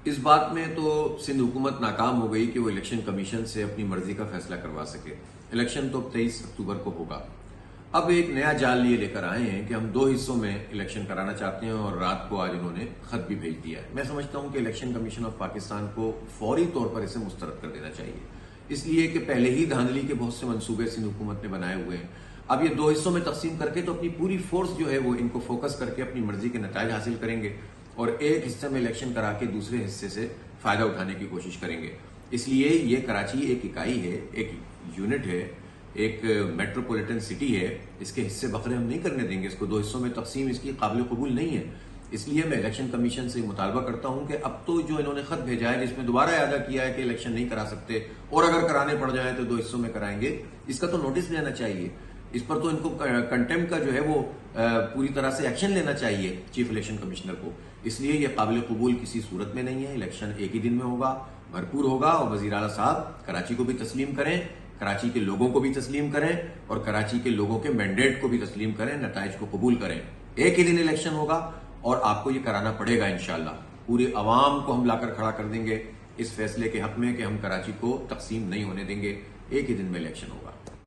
इस बात में तो सिंध हुकूमत नाकाम हो गई कि वो इलेक्शन कमीशन से अपनी मर्जी का फैसला करवा सके। इलेक्शन तो 23 अक्टूबर को होगा। अब एक नया जाल ये लेकर आए हैं कि हम 2 हिस्सों में इलेक्शन कराना चाहते हैं और रात को आज उन्होंने खत भी भेज दिया है। मैं समझता हूं कि इलेक्शन कमीशन ऑफ पाकिस्तान को फौरी तौर पर इसे मुस्तरद कर देना चाहिए, इसलिए कि पहले ही धांधली के बहुत से मंसूबे सिंध हुकूमत ने बनाए हुए हैं। अब ये 2 हिस्सों में तकसीम करके तो अपनी पूरी फोर्स जो है वो इनको फोकस करके अपनी मर्जी के नताइज हासिल करेंगे और एक हिस्से में इलेक्शन करा के दूसरे हिस्से से फायदा उठाने की कोशिश करेंगे। इसलिए ये कराची एक इकाई है, एक यूनिट है, एक मेट्रोपॉलिटन सिटी है। इसके हिस्से बखरे हम नहीं करने देंगे। इसको 2 हिस्सों में तकसीम इसकी काबिल कबूल नहीं है। इसलिए मैं इलेक्शन कमीशन से मुतालबा करता हूं कि अब तो जो इन्होंने खत भेजा है जिसमें दोबारा यादा किया है कि इलेक्शन नहीं करा सकते और अगर कराने पड़ जाए तो 2 हिस्सों में कराएंगे, इसका तो नोटिस लेना चाहिए। इस पर तो इनको कंटेम्प्ट का जो है वो पूरी तरह से एक्शन लेना चाहिए चीफ इलेक्शन कमिश्नर को। इसलिए यह काबिल कबूल किसी सूरत में नहीं है। इलेक्शन एक ही दिन में होगा, भरपूर होगा और वजीर आला साहब कराची को भी तस्लीम करें, कराची के लोगों को भी तस्लीम करें और कराची के लोगों के मैंडेट को भी तस्लीम करें, नताइज को कबूल करें। एक ही दिन इलेक्शन होगा और आपको ये कराना पड़ेगा इंशाल्लाह। पूरी अवाम को हम लाकर खड़ा कर देंगे इस फैसले के हक में कि हम कराची को तकसीम नहीं होने देंगे। एक ही दिन में इलेक्शन होगा।